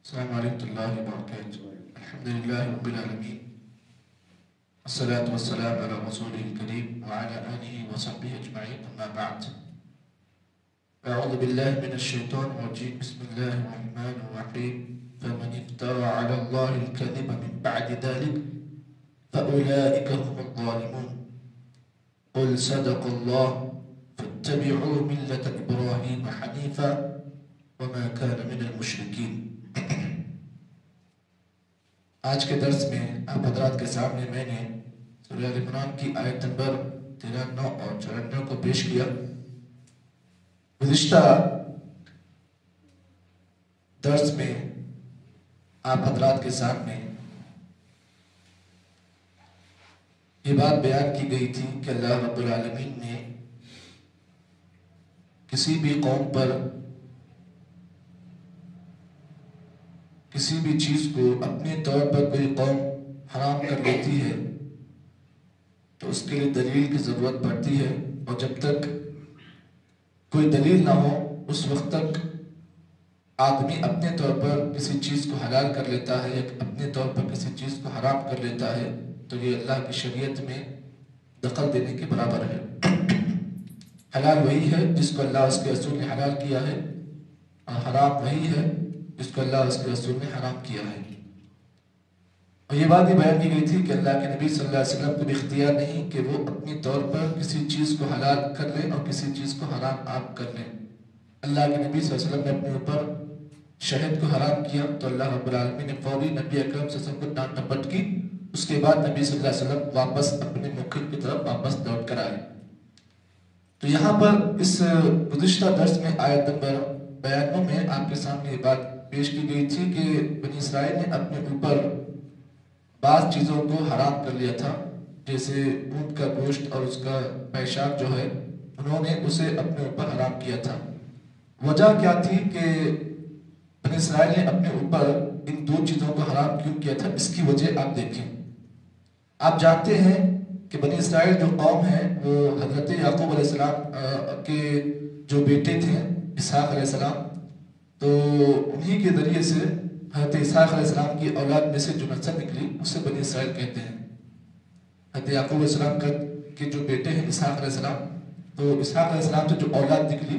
السلام عليكم الله وبركاته. الحمد لله رب العالمين، الصلاة والسلام على رسوله الكريم وعلى آله وصحبه أجمعين، أما بعد. أعوذ بالله من الشيطان الرجيم. بسم الله الرحمن الرحيم. فمن افترى على الله الكذب من بعد ذلك فأولئك هم الظالمون. قل صدق الله فاتبعوا ملة إبراهيم حنيفا وما كان من المشركين. آج کے درس میں آپ حضرات کے سامنے میں نے سورہ آل عمران کی آیت نمبر 93 اور 94 کو پیش کیا. گزشتہ درس میں آپ حضرات کے سامنے یہ بات بیان کی گئی تھی کہ اللہ رب العالمین نے کسی بھی قوم پر کسی بھی چیز کو اپنے طور پر کوئی قوم حرام کر لیتی ہے تو اس کے لیے دلیل کی ضرورت پڑتی ہے، اور جب تک کوئی دلیل نہ ہو اس وقت تک آدمی اپنے طور پر کسی چیز کو حلال کر لیتا ہے یا اپنے طور پر کسی چیز کو حرام کر لیتا ہے تو یہ اللہ کی شریعت میں دخل دینے کے برابر ہے. حلال وہی ہے جس کو اللہ اس کے رسول نے حلال کیا ہے، اور حرام وہی ہے جس کو اللہ اس کے رسول نے حرام کیا ہے. اور یہ بات بھی بیان کی گئی تھی کہ اللہ کے نبی صلی اللہ علیہ وسلم کو بھی اختیار نہیں کہ وہ اپنی طور پر کسی چیز کو حلال کر لیں اور کسی چیز کو حرام آپ کر لیں. اللہ کے نبی صلی اللہ علیہ وسلم نے اپنے اوپر شہد کو حرام کیا تو اللہ رب العالمین نے فوری نبی اکرم صلی اللہ علیہ وسلم کو ڈانٹ ڈپٹ کی. اس کے بعد نبی صلی اللہ علیہ وسلم واپس اپنے موقف کی طرف واپس لوٹ کر آئے. تو یہاں پر اس گزشتہ درس میں آیت نمبر 92 میں آپ کے سامنے یہ بات پیش کی گئی تھی کہ بنی اسرائیل نے اپنے اوپر بعض چیزوں کو حرام کر لیا تھا، جیسے اونٹ کا گوشت اور اس کا پیشاب جو ہے انہوں نے اسے اپنے اوپر حرام کیا تھا. وجہ کیا تھی کہ بنی اسرائیل نے اپنے اوپر ان دو چیزوں کو حرام کیوں کیا تھا؟ اس کی وجہ آپ دیکھیں. آپ جانتے ہیں کہ بنی اسرائیل جو قوم ہے وہ حضرت یعقوب علیہ السلام کے جو بیٹے تھے اسحاق علیہ السلام، تو انہی کے ذریعے سے حضرت اسحاق علیہ السلام کی اولاد میں سے جو نسل نکلی اسے بنی اسرائیل کہتے ہیں. حضرت یعقوب علیہ السلام کے جو بیٹے ہیں اسحاق علیہ السلام، تو اسحاق علیہ السلام سے جو اولاد نکلی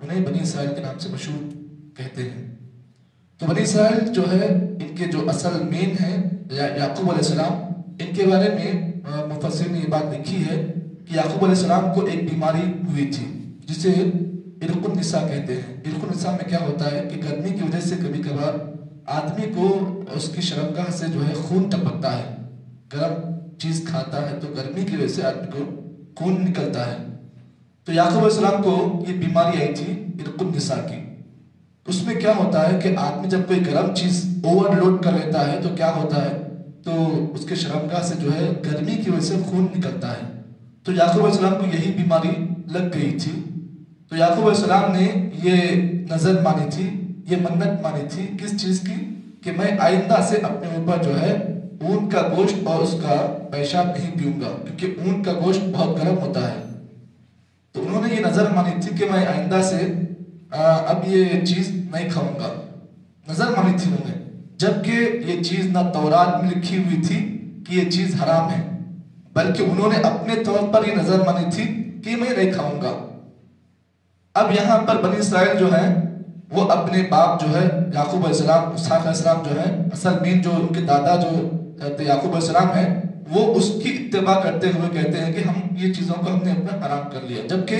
انہیں بنی اسرائیل کے نام سے مشہور کہتے ہیں. تو بنی اسرائیل جو ہے ان کے جو اصل مین ہیں یعقوب علیہ السلام، ان کے بارے میں مفسرین نے یہ بات لکھی ہے کہ یعقوب علیہ السلام کو ایک بیماری ہوئی تھی جسے عرق النساء کہتے ہیں. عرق النساء میں کیا ہوتا ہے کہ گرمی کی وجہ سے کبھی کبھار آدمی کو اس کی شرمگاہ سے جو ہے خون ٹپکتا ہے، گرم چیز کھاتا ہے تو گرمی کی وجہ سے آدمی کو خون نکلتا ہے. تو یعقوب علیہ السلام کو یہ بیماری آئی تھی عرق النساء کی. اس میں کیا ہوتا ہے کہ آدمی جب کوئی گرم چیز اوور لوڈ کر لیتا ہے تو کیا ہوتا ہے، تو اس کے شرمگاہ سے جو ہے گرمی کی وجہ سے خون نکلتا ہے. تو یعقوب علیہ السلام کو یہی بیماری لگ گئی تھی. تو یعقوب علیہ السلام نے یہ نظر مانی تھی، یہ منت مانی تھی کس چیز کی، کہ میں آئندہ سے اپنے اوپر جو ہے اونٹ کا گوشت اور اس کا پیشاب نہیں پیوں گا، کیونکہ اونٹ کا گوشت بہت گرم ہوتا ہے. تو انہوں نے یہ نظر مانی تھی کہ میں آئندہ سے اب یہ چیز نہیں کھاؤں گا. نظر مانی تھی انہوں نے، جبکہ یہ چیز نہ تورات میں لکھی ہوئی تھی کہ یہ چیز حرام ہے، بلکہ انہوں نے اپنے طور پر یہ نظر مانی تھی کہ میں نہیں کھاؤں گا. اب یہاں پر بنی اسرائیل جو ہے وہ اپنے باپ جو ہے یعقوب علیہ السلام، اسحاق علیہ السلام جو ہے اصل مین جو ان کے دادا جو یعقوب علیہ السلام ہے، وہ اس کی اتباع کرتے ہوئے کہتے ہیں کہ ہم یہ چیزوں کو ہم نے اپنا حرام کر لیا. جبکہ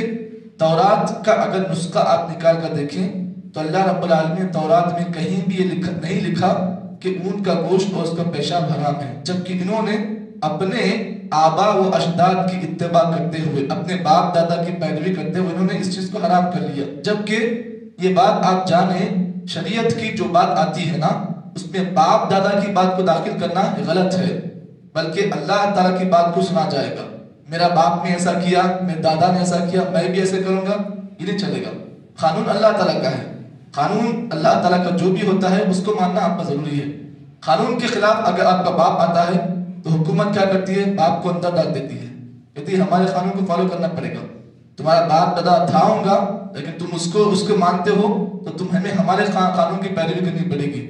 تورات کا اگر نسخہ آپ نکال کر دیکھیں تو اللہ رب العالمین نے تورات میں کہیں بھی یہ نہیں لکھا کہ اونٹ کا گوشت اور اس کا پیشاب حرام ہے. جبکہ انہوں نے اپنے آبا و اجداد کی اتباع کرتے ہوئے، اپنے باپ دادا کی پیروی کرتے ہوئے انہوں نے اس چیز کو حرام کر لیا. جبکہ یہ بات آپ جانیں، شریعت کی جو بات آتی ہے نا اس میں باپ دادا کی بات کو داخل کرنا غلط ہے، بلکہ اللہ تعالیٰ کی بات کو سنا جائے گا. میرا باپ نے ایسا کیا، میرے دادا نے ایسا کیا، میں بھی ایسے کروں گا، یہ نہیں چلے گا. قانون اللہ تعالیٰ کا ہے، قانون اللہ تعالیٰ کا جو بھی ہوتا ہے اس کو ماننا آپ کا ضروری ہے. قانون کے خلاف اگر آپ کا باپ آتا ہے تو حکومت کیا کرتی ہے؟ باپ کو اندر ڈال دیتی ہے، کہتی ہے ہمارے قانون کو فالو کرنا پڑے گا. تمہارا باپ دادا تھا ہوں گا لیکن تم اس کو مانتے ہو تو تم ہمیں ہمارے قانون کی پیروی کرنی پڑے گی.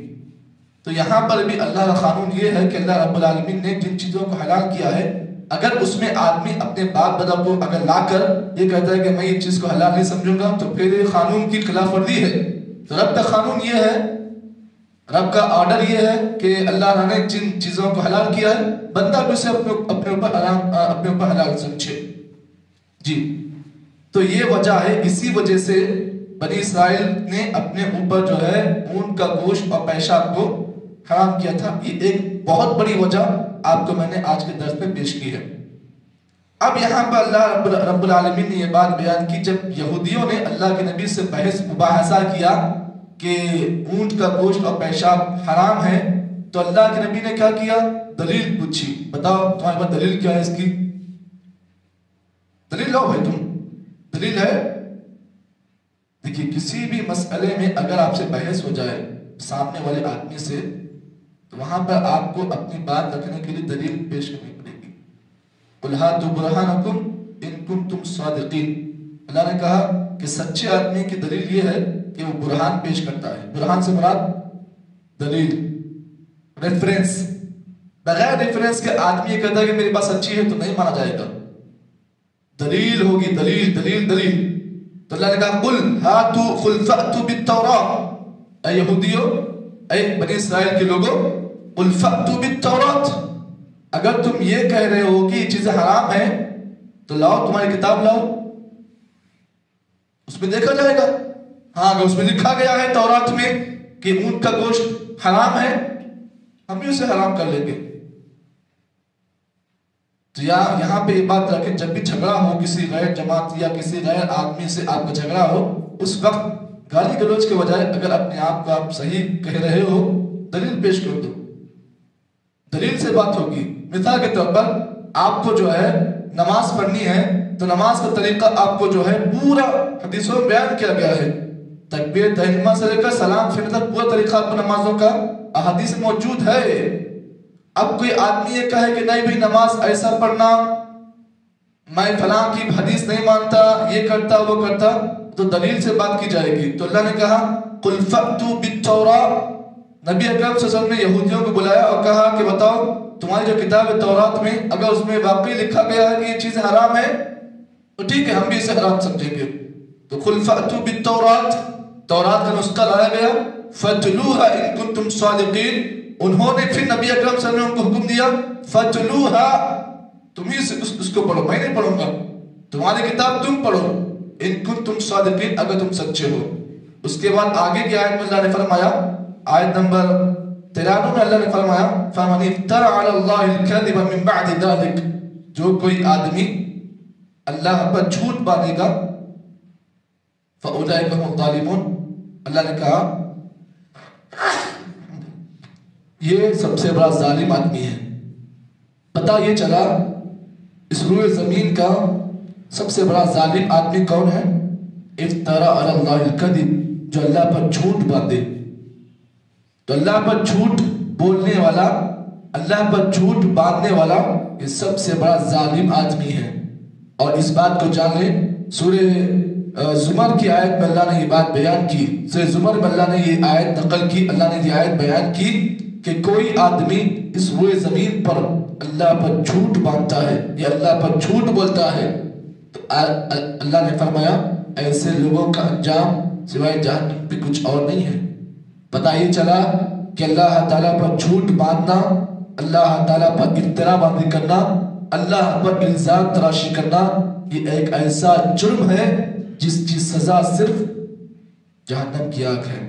تو یہاں پر بھی اللہ کا قانون یہ ہے کہ اللہ رب العالمین نے جن چیزوں کو حلال کیا ہے، اگر اس میں آدمی اپنے باپ دادا کو اگر لا کر یہ کہتا ہے کہ میں یہ چیز کو حلال نہیں سمجھوں گا، تو پھر یہ قانون کی خلاف ورزی ہے۔ تو رب کا قانون یہ ہے، رب کا آرڈر یہ ہے کہ اللہ نے جن چیزوں کو حلال کیا ہے بندہ بھی اسے اپنے اوپر حلال سمجھے۔ جی، تو یہ وجہ ہے، اسی وجہ سے بنی اسرائیل نے اپنے اوپر جو ہے اونٹ کا گوشت اور پیشاب کو حرام کیا تھا۔ یہ ایک بہت بڑی وجہ آپ کو میں نے آج کے درس میں پیش کی ہے۔ اب یہاں پر اللہ رب العالمین نے یہ بات بیان کی، جب یہودیوں نے اللہ کے نبی سے بحث مباحثہ کیا کہ اونٹ کا گوشت اور پیشاب حرام ہے، تو اللہ کے نبی نے کیا کیا؟ دلیل پوچھی، بتاؤ تمہارے پاس دلیل کیا ہے اس کی؟ دلیل لاؤ بھائی، تم دلیل ہے۔ دیکھیے، کسی بھی مسئلے میں اگر آپ سے بحث ہو جائے سامنے والے آدمی سے، تو وہاں پر آپ کو اپنی بات رکھنے کے لیے دلیل پیش کرنی پڑے گی۔ قُلْ هَاتُوا بُرْهَانَكُمْ إِن كُنتُمْ صَادِقِينَ۔ اللہ نے کہا کہ سچے آدمی کی دلیل یہ ہے کہ وہ برہان پیش کرتا ہے۔ برہان سے مراد دلیل، ریفرنس۔ بغیر ریفرنس کے آدمی یہ کہتا ہے کہ میری بات سچی ہے تو نہیں مانا جائے گا، دلیل ہوگی، دلیل دلیل دلیل۔ تو اللہ نے کہا قُلْ هَاتُوا قُلْ فَأْتُوا بِالتَّوْرَاةِ، اے یہودیو، اے بنی اسرائیل کے لوگوں، قُلْ فَأْتُوا بِالتَّوْرَاةِ، اگر تم یہ کہہ رہے ہو کہ یہ چیزیں حرام ہیں تو لاؤ، تمہاری کتاب لاؤ، اس میں دیکھا جائے گا۔ ہاں، اگر اس میں لکھا گیا ہے تورات میں کہ اونٹ کا گوشت حرام ہے، ہم بھی اسے حرام کر لیں گے۔ تو یہاں پہ یہ بات رکھیں، جب بھی جھگڑا ہو کسی غیر جماعت یا کسی غیر آدمی سے آپ کا جھگڑا ہو، اس وقت گالی گلوچ کے بجائے اگر اپنے آپ کو آپ صحیح کہہ رہے ہو، دلیل پیش کر دو، دلیل سے بات ہوگی۔ مثال کے طور پر آپ کو جو ہے نماز پڑھنی ہے، تو نماز کا طریقہ آپ کو جو ہے پورا حدیثوں میں بیان کیا گیا ہے، تکبیر تحریمہ سے لے کر سلام پھرنے تک پورا طریقہ آپ کو نمازوں کا احادیث میں موجود ہے۔ اب کوئی آدمی یہ کہے کہ نہیں بھائی نماز ایسا پڑھنا، میں فلاں کی حدیث نہیں مانتا، یہ کرتا وہ کرتا، تو دلیل سے بات کی جائے گی۔ تو اللہ نے کہا قُلْ فَأْتُوا بِالتَّوْرَاةِ، نبی اکرم صلی اللہ علیہ وسلم نے یہودیوں کو بلایا اور کہا کہ بتاؤ تمہاری جو کتاب ہے تورات میں اگر اس میں واقعی لکھا گیا ہے کہ یہ چیزیں حرام ہے تو ٹھیک ہے، ہم بھی اسے حرام سمجھیں گے۔ تو قُلْ فَأْتُوا بِالتَّوْرَاةِ، تورات کا نسخہ لایا گیا، فَاتْلُوهَا إِن كُنتُمْ صَادِقِينَ، انہوں نے پھر نبی اکرم صلی اللہ علیہ وسلم کو حکم دیا فَاتْلُوهَا، تم ہی اس کو پڑھو، میں نہیں پڑھوں گا، تمہاری کتاب تم پڑھو، إِن كُنتُمْ صَادِقِينَ، اگر تم سچے ہو۔ اس کے بعد آگے کی آیت میں اللہ نے فرمایا، آیت نمبر 93 میں اللہ نے فرمایا فَمَنِ افْتَرَى عَلَى اللَّهِ الْكَذِبَ مِن بَعْدِ ذَلِكَ، جو کوئی آدمی اللہ پر جھوٹ باندھے گا فَأُولَئِكَ هُمُ الظَّالِمُونَ، اللہ نے کہا یہ سب سے بڑا ظالم آدمی ہے۔ پتہ یہ چلا اس روئے زمین کا سب سے بڑا ظالم آدمی کون ہے؟ افترا علی اللہ الکذب، جو اللہ پر جھوٹ باندھے۔ تو اللہ پر جھوٹ بولنے والا، اللہ پر جھوٹ باندھنے والا یہ سب سے بڑا ظالم آدمی ہے۔ اور اس بات کو جان لیں، سورہ زمر کی آیت میں اللہ نے یہ بات بیان کی، سورہ زمر میں اللہ نے یہ آیت نقل کی، اللہ نے یہ آیت بیان کی کہ کوئی آدمی اس روئے زمین پر اللہ پر جھوٹ باندھتا ہے یا اللہ پر جھوٹ بولتا ہے تو اللہ نے فرمایا ایسے لوگوں کا انجام سوائے جہنم بھی کچھ اور نہیں ہے۔ پتہ یہ چلا کہ اللہ تعالیٰ پر جھوٹ باندھنا، اللہ تعالیٰ پر افترا بازی کرنا، اللہ پر الزام تراشی کرنا، یہ ایک ایسا جرم ہے جس کی سزا صرف جہنم کی آگ ہے۔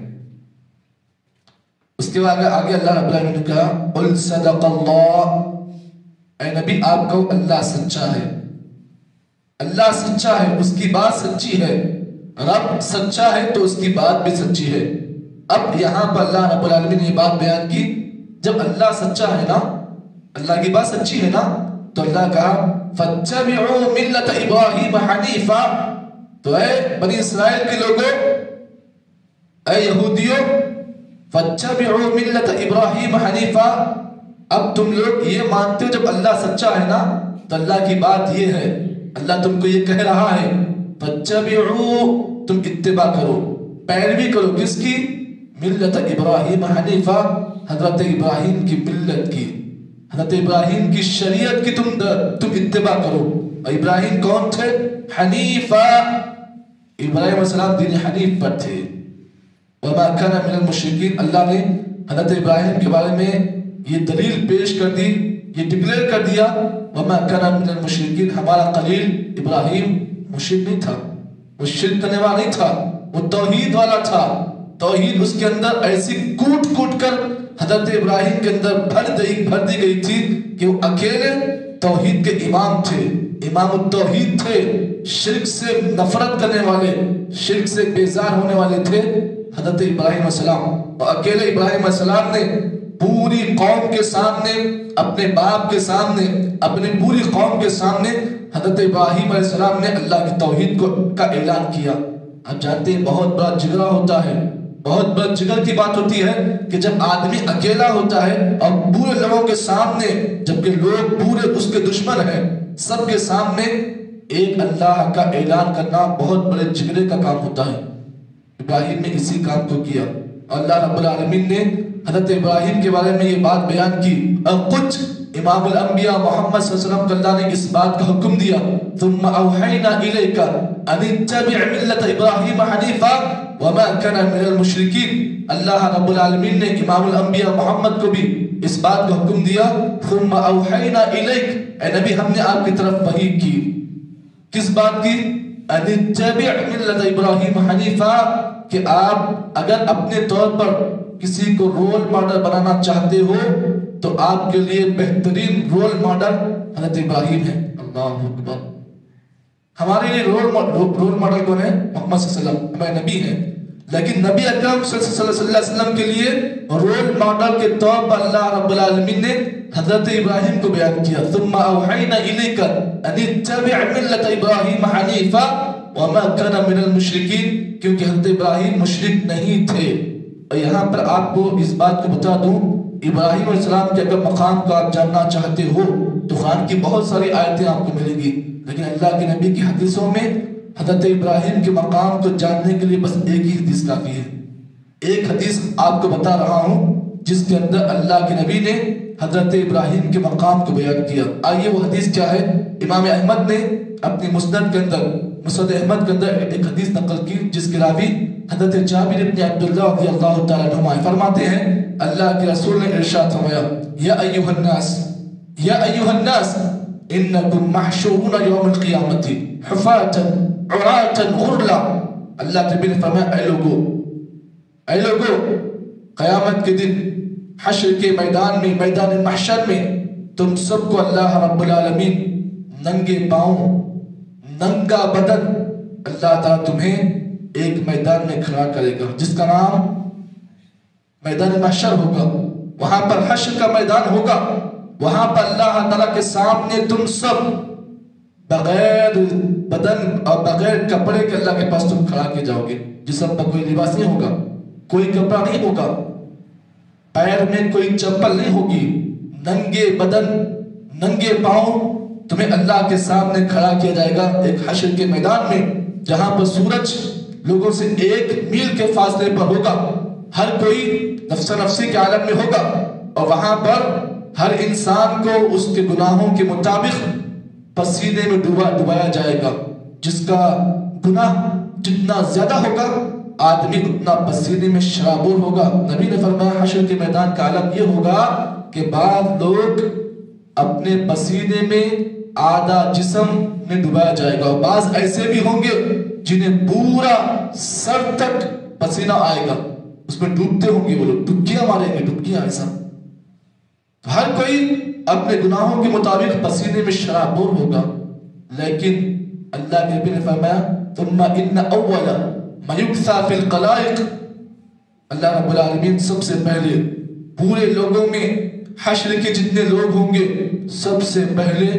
اس کے بعد آگے اللہ رب العالمین نے کہا قُلْ صَدَقَ اللَّهُ، اے نبی آپ کو اللہ سچا ہے، اللہ سچا ہے، اس کی بات سچی ہے، رب سچا ہے تو اس کی بات بھی سچی ہے۔ اب یہاں پر اللہ رب العالمین نے یہ بات بیان کی، جب اللہ سچا ہے نا، اللہ کی بات سچی ہے نا، تو اللہ کہا فَاتَّبِعُوا مِلَّةَ إِبْرَاهِيمَ حَنِيفًا، تو اے بنی اسرائیل کے لوگوں، اے یہودیوں، فَاتَّبِعُوا مِلَّةَ إِبْرَاهِيمَ حَنِيفًا، اب تم لوگ یہ مانتے ہو جب اللہ سچا ہے نا تو اللہ کی بات یہ ہے، اللہ تم کو یہ کہہ رہا ہے فَاتَّبِعُوا، تم اتباع کرو، پیروی کرو، کس کی؟ ملت ابراہیم حنیفہ، حضرت ابراہیم کی ملت کی، حضرت ابراہیم کی شریعت کی تم اتباع کرو۔ اور ابراہیم کون تھے؟ حنیفہ، ابراہیم علیہ السلام دین حنیف پر تھے۔ وما کان من المشرکین، اللہ نے حضرت ابراہیم کے بارے میں یہ دلیل پیش کر دی، یہ ڈکلیئر کر دیا، وما کان من المشرکین، ہمارا خلیل ابراہیم مشرک نہیں تھا، وہ شرک کرنے والا نہیں تھا، وہ توحید والا تھا۔ توحید اس کے اندر ایسی کوٹ کوٹ کر حضرت ابراہیم کے اندر بھر دی گئی تھی کہ وہ اکیلے توحید کے امام تھے، امام التوحید تھے، شرک سے نفرت کرنے والے، شرک سے بیزار ہونے والے تھے حضرت ابراہیم علیہ السلام۔ اور اکیلے ابراہیم علیہ السلام نے پوری قوم کے سامنے، اپنے باپ کے سامنے، اپنی پوری قوم کے سامنے حضرت ابراہیم علیہ السلام نے اللہ کی توحید کا اعلان کیا۔ آپ جانتے ہیں بہت بڑا جگرا ہوتا ہے، بہت بڑا جگر کی بات ہوتی ہے کہ جب آدمی اکیلا ہوتا ہے اور پورے لوگوں کے سامنے، جبکہ لوگ پورے اس کے دشمن ہیں، سب کے سامنے ایک اللہ کا اعلان کرنا بہت بڑے جگرے کا کام ہوتا ہے۔ ابراہیم نے اسی کام کو کیا، اللہ رب العالمین نے حضرت ابراہیم کے بارے میں یہ بات بیان کی۔ اور کچھ امام الانبیاء محمد صلی اللہ علیہ وسلم کو اللہ نے اس بات کا حکم دیا، ثم اوحینا الیک ان اتبع ملت ابراہیم حنیفا وما کان من المشرکین۔ اللہ رب العالمین نے امام الانبیاء محمد کو بھی اس بات کا حکم دیا، ثم اوحینا الیک، اے نبی ہم نے آپ کی طرف وحی کی۔ کس بات کی؟ ان اتبع ملت ابراہیم حنیفا، کہ آپ اگر اپنے طور پر کسی کو رول ماڈل بنانا چاہتے ہو تو آپ کے لیے بہترین رول ماڈل حضرت ابراہیم ہے۔ اللہ اکبر۔ ہمارے لیے رول ماڈل کون ہے؟ محمد صلی اللہ علیہ وسلم، ہمارے نبی ہیں، لیکن نبی اکرم صلی اللہ علیہ وسلم کے لیے رول ماڈل کے طور پر اللہ رب العالمین نے حضرت ابراہیم کو بیان کیا، ثم اوحینا الیک ان اتبع ملت ابراہیم حنیفا وما کان من المشرکین، کیونکہ حضرت ابراہیم مشرک نہیں تھے۔ اور یہاں پر آپ کو اس بات کو بتا دوں، ابراہیم علیہ السلام کے اگر مقام کو آپ جاننا چاہتے ہو تو قرآن کی بہت ساری آیتیں آپ کو ملیں گی، لیکن اللہ کے نبی کی حدیثوں میں حضرت ابراہیم کے مقام کو جاننے کے لیے بس ایک ہی حدیث کافی ہے۔ ایک حدیث آپ کو بتا رہا ہوں جس کے اندر اللہ کے نبی نے حضرت ابراہیم کے مقام کو بیان کیا۔ آئیے وہ حدیث کیا ہے؟ امام احمد نے اپنی مسند کے اندر، مسند احمد کے اندر ایک حدیث نقل کی جس کے راوی حضرت جابر بن عبداللہ رضی اللہ تعالیٰ عنہ فرماتے ہیں، اللہ کے رسول نے ارشاد فرمایا، یا ایھا الناس، یا ایھا الناس انکم محشورون یوم القیامت حفاۃ عراۃ غرلا۔ اللہ کے نبی نے فرمایا، اے لوگو، اے لوگو، قیامت کے دن حشر کے میدان میں، میدان محشر میں تم سب کو اللہ رب العالمین ننگے پاؤں، ننگا بدن اللہ تعالیٰ تمہیں ایک میدان میں کھڑا کرے گا جس کا نام میدان محشر ہوگا۔ وہاں پر حشر کا میدان ہوگا، وہاں پر اللہ تعالیٰ کے سامنے تم سب بغیر بدن اور بغیر کپڑے کے اللہ کے پاس تم کھڑا کیے جاؤ گے، جسم پر کوئی لباس نہیں ہوگا، کوئی کپڑا نہیں ہوگا، پیر میں کوئی چپل نہیں ہوگی، ننگے بدن، ننگے پاؤں تمہیں اللہ کے سامنے کھڑا کیا جائے گا ایک حشر کے میدان میں، جہاں پر سورج لوگوں سے 1 میل کے فاصلے پر ہوگا، ہر کوئی نفس نفسی کے عالم میں ہوگا، اور وہاں پر ہر انسان کو اس کے گناہوں کے مطابق پسینے میں ڈبایا جائے گا، جس کا گناہ جتنا زیادہ ہوگا آدمی اتنا پسینے میں شرابور ہوگا۔ نبی نے فرمایا حشر کے میدان کا عالم یہ ہوگا کہ بعض لوگ اپنے پسینے میں آدھا جسم میں ڈبایا جائے گا، اور بعض ایسے بھی ہوں گے جنہیں پورا سر تک پسینہ آئے گا، اس میں ڈوبتے ہوں گے، وہ لوگ ڈبکیاں ماریں گے، ڈبکیاں ایسا۔ ہر کوئی اپنے گناہوں کے مطابق پسینے میں شرابور ہوگا، لیکن اللہ کے نبی نے فرمایا ثم ان اول ما یکثی فی الخلائق، اللہ رب العالمین سب سے پہلے پورے لوگوں میں حشر کے جتنے لوگ ہوں گے سب سے پہلے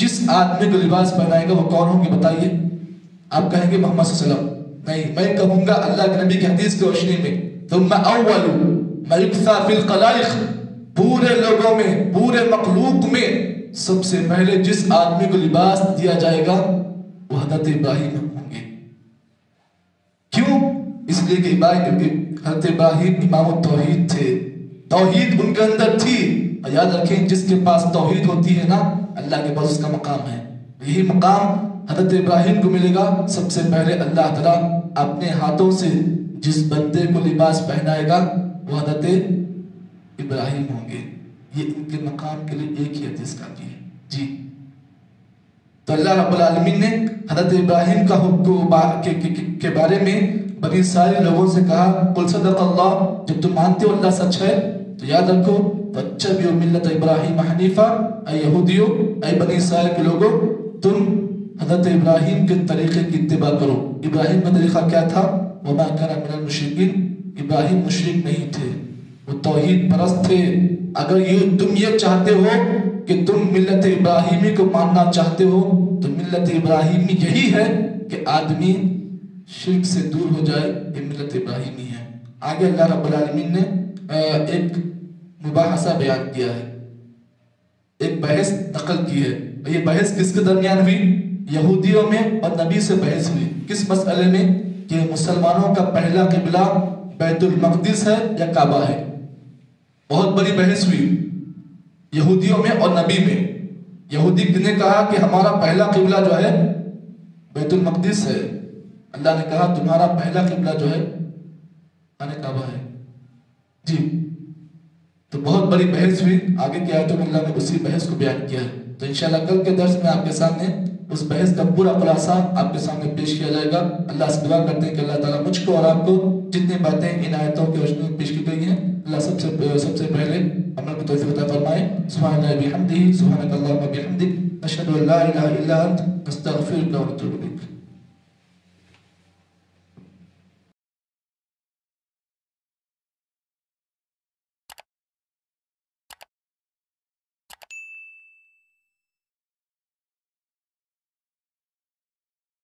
جس آدمی کو لباس پہنائے گا وہ کون ہوں گے بتائیے؟ آپ کہیں گے محمد صلی اللہ علیہ وسلم، نہیں، میں کہوں گا اللہ کے نبی کی حدیث کی روشنی میں ثم اول ما یکثی فی الخلائق، پورے لوگوں میں، پورے مخلوق میں سب سے پہلے جس آدمی کو لباس دیا جائے گا وہ حضرت ابراہیم ہوں گے۔ کیوں؟ اس لیے کہ حضرت ابراہیم امام التوحید تھے، توحید ان کے اندر تھی. اور یاد رکھیں جس کے پاس توحید ہوتی ہے نا اللہ کے پاس اس کا مقام ہے. یہی مقام حضرت ابراہیم کو ملے گا. سب سے پہلے اللہ تعالیٰ اپنے ہاتھوں سے جس بندے کو لباس پہنائے گا وہ حضرت ابراہیم ہوں گے. یہ ان کے مقام کے لیے ایک ہی حدیث کافی ہے. جی تو اللہ رب العالمین نے حضرت ابراہیم کے بارے میں بڑی سارے لوگوں سے کہا قل صدق اللہ. جب تم مانتے ہو اللہ سچ ہے تو یاد رکھو فاتبعوا ملت ابراہیم حنیفا. اے یہودیو اے بنی اسرائیل کے لوگوں تم حضرت ابراہیم کے طریقے کی اتباع کرو. ابراہیم کا طریقہ کیا تھا؟ وما کان من المشرکین. ابراہیم مشرک نہیں تھے, وہ توحید پرست تھے. اگر تم یہ چاہتے ہو کہ تم ملت ابراہیمی کو ماننا چاہتے ہو تو ملت ابراہیمی یہی ہے کہ آدمی شرک سے دور ہو جائے. یہ ملت ابراہیمی ہے. آگے اللہ رب العالمین نے ایک مباحثہ بیان کیا ہے, ایک بحث نقل کی ہے. یہ بحث کس کے درمیان ہوئی؟ یہودیوں میں اور نبی سے بحث ہوئی. کس مسئلے میں؟ کہ مسلمانوں کا پہلا قبلہ بیت المقدس ہے یا کعبہ ہے. بہت بڑی بحث ہوئی یہودیوں میں اور نبی میں. یہودی نے کہا کہ ہمارا پہلا قبلہ جو ہے بیت المقدس ہے. اللہ نے کہا تمہارا پہلا قبلہ جو ہے کعبہ ہے. جی تو بہت بڑی بحث ہوئی. آگے کی آیتوں میں اللہ نے اسی بحث کو بیان کیا ہے. تو انشاءاللہ کل کے درس میں آپ کے سامنے اس بحث کا پورا خلاصہ آپ کے سامنے پیش کیا جائے گا. اللہ سے دعا کرتے ہیں کہ اللہ تعالیٰ مجھ کو اور آپ کو جتنی باتیں ان آیتوں کی روشنی میں پیش کی گئی ہیں اللہ سب سے پہلے عمل کو توفیق عطا فرمائے. سبحان اللہ بحمدہ سبحانک اللہم بحمدک اشہد ان لا الہ الا انت استغفرک و اتوب الیک.